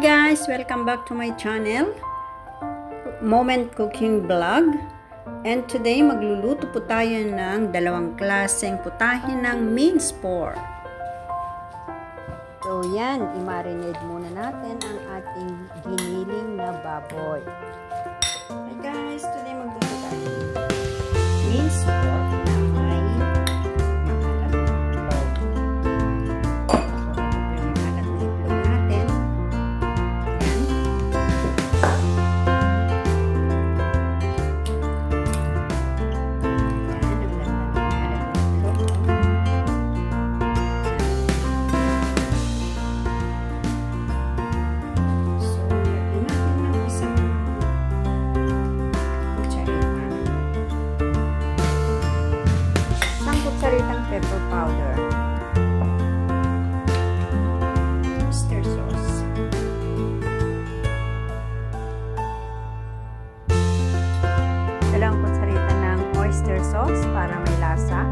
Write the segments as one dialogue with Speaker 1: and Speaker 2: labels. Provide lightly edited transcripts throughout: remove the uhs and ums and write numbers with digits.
Speaker 1: guys! Welcome back to my channel, Moment Cooking Vlog. And today, magluluto po tayo ng dalawang klaseng putahe ng minced pork. So yan, i-marinate muna natin ang ating giniling na baboy. Hey guys, today magluluto tayo ng minced pork na may maalat na itlog. Saritang pepper powder, oyster sauce, dalawang kutsarita ng oyster sauce para may lasa,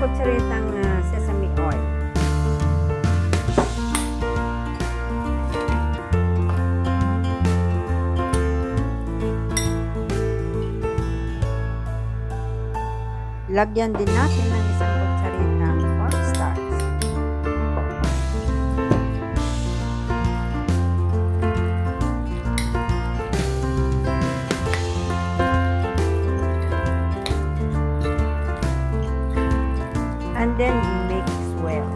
Speaker 1: kutsaritang sesame oil. Lagyan din natin ng isang kutsaritang cornstarch. And then mix well.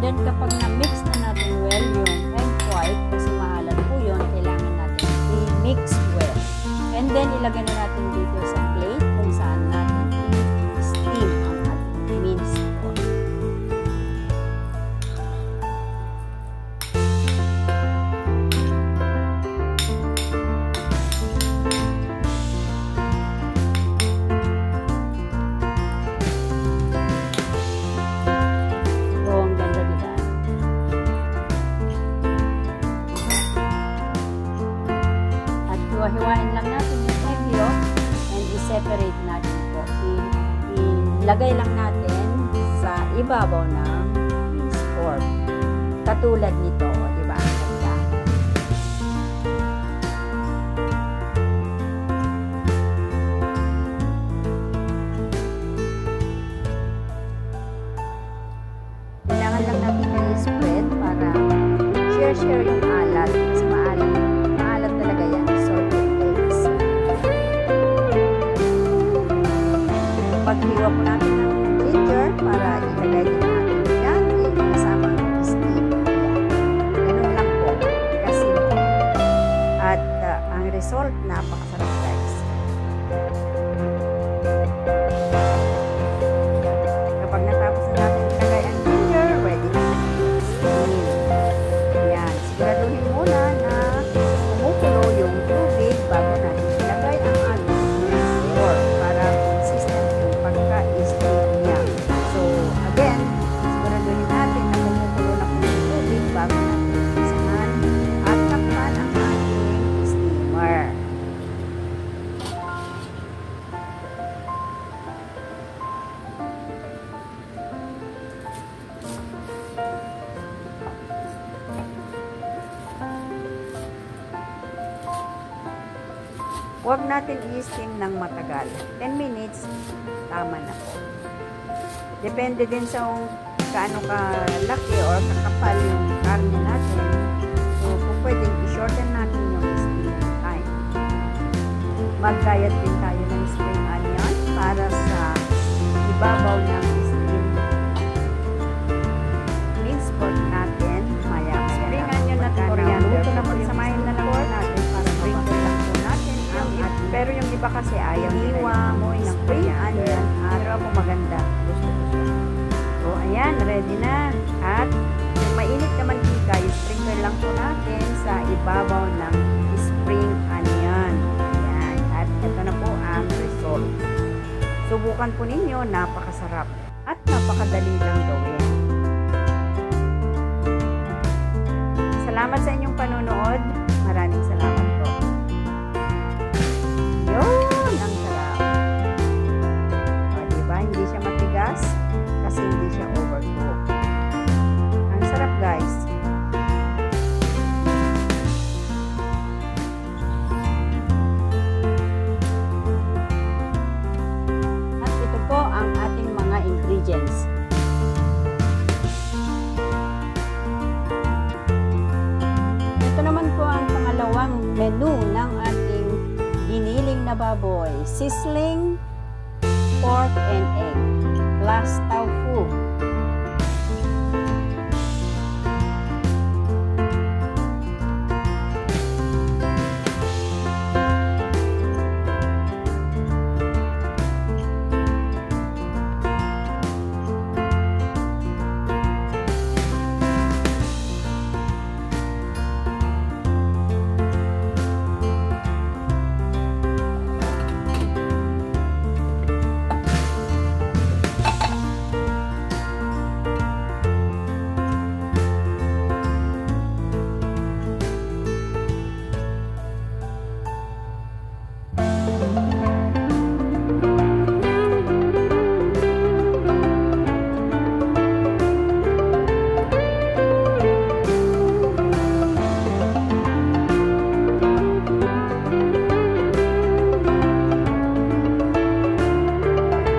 Speaker 1: Then kapag na-mix na natin well yung egg white, kasi maalat po yun, kailangan natin i-mix well. And then ilagay na natin dito sa plate kung saan natin i-steam ang ating minced pork. Hiwain lang natin yung egg yolk and i-separate natin po. Ilagay lang natin sa ibabaw ng minced pork. Katulad nito, di ba? Ang ganda. Kailangan lang natin i-spread para share yung alat. Kasi maalat talaga yan. Paghiwa po natin ng ginger para ilagay din natin yan kasama ng steam. Ganun Huwag natin i-steam ng matagal. 10 minutes, tama na po. Depende din sa gaano kalaki or kakapal yung karne natin. So, kung pwede, i-shorten natin yung steam time. Maggayat din tayo ng spring onion para sa ibabaw ng steam minced pork natin. Maya-maya. Spring onion at coriander. Ito na pagsamahin na lang natin para sprinkle lang po natin. Pero yung iba kasi ayaw hiwa mo ng spring onion. Pero po maganda. So, ayan, ready na. At yung mainit naman mantika, sprinkle lang po natin sa ibabaw ng spring onion. Ayan. At ito na po ang result. Subukan po ninyo, napakasarap at napakadali lang gawin. Salamat sa inyong panonood. Maraming salamat po. Yun, ang sarap. O, diba? Hindi siya matigas kasi hindi siya overcook. Ang sarap, guys. At ito po ang ating mga ingredients. Ito naman po ang pangalawang menu ng ating giniling na baboy. Sizzling pork and egg plus tofu.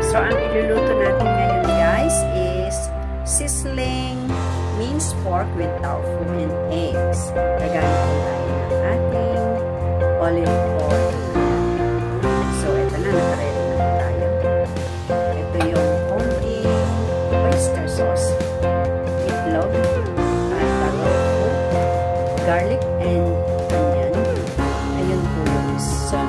Speaker 1: So, ang iluluto natin ngayon, guys, is sizzling minced pork with tofu and eggs. Gagamit tayo ng ating olive oil. So, ito na, nakaready na po tayo. Ito yung homemade oyster sauce, itlog, at tofu, garlic, and onion. Ayun po yung isa.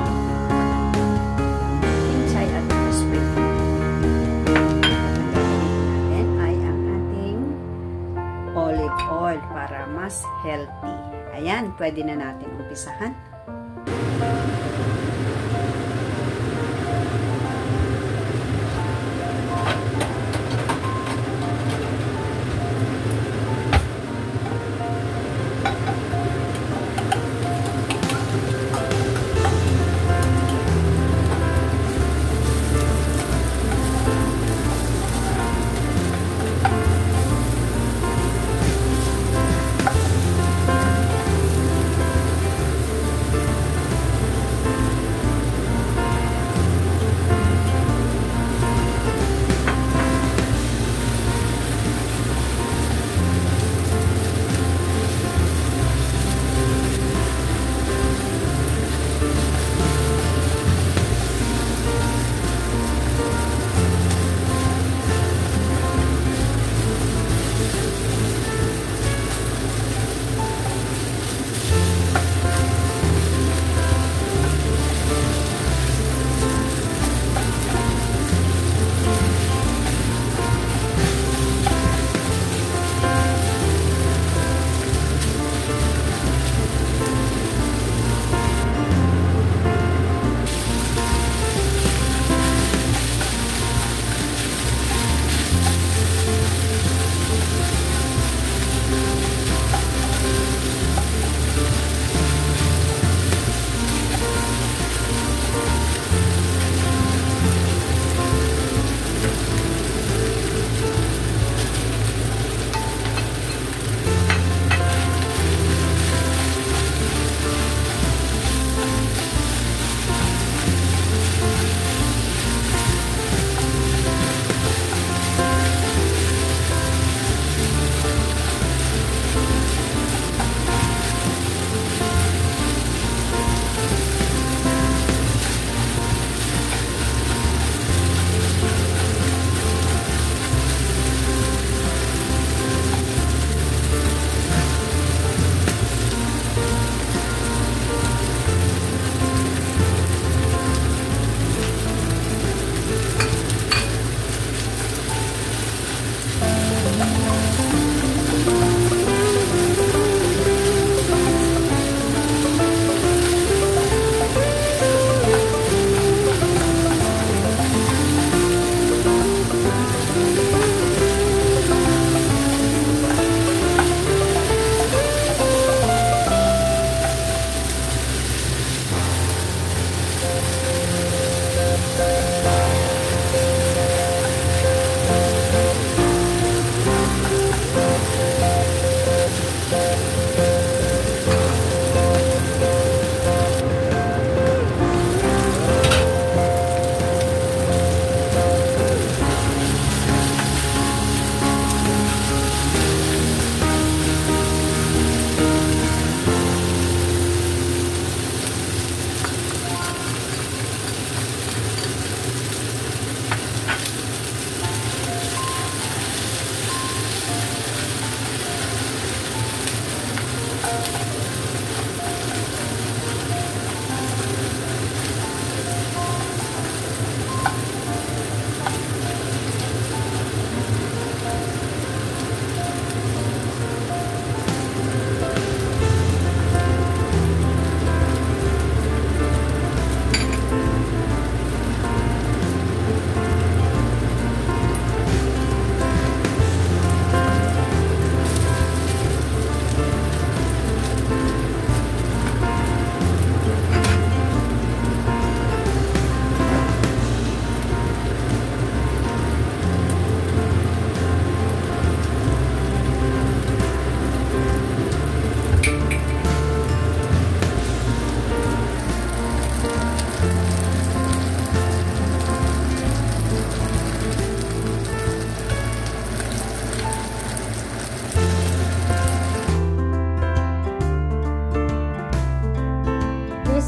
Speaker 1: Olive oil para mas healthy. Ayan, pwede na natin umpisahan.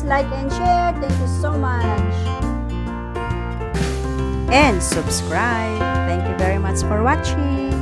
Speaker 1: like, and share. Thank you so much.
Speaker 2: And subscribe. Thank you very much for watching.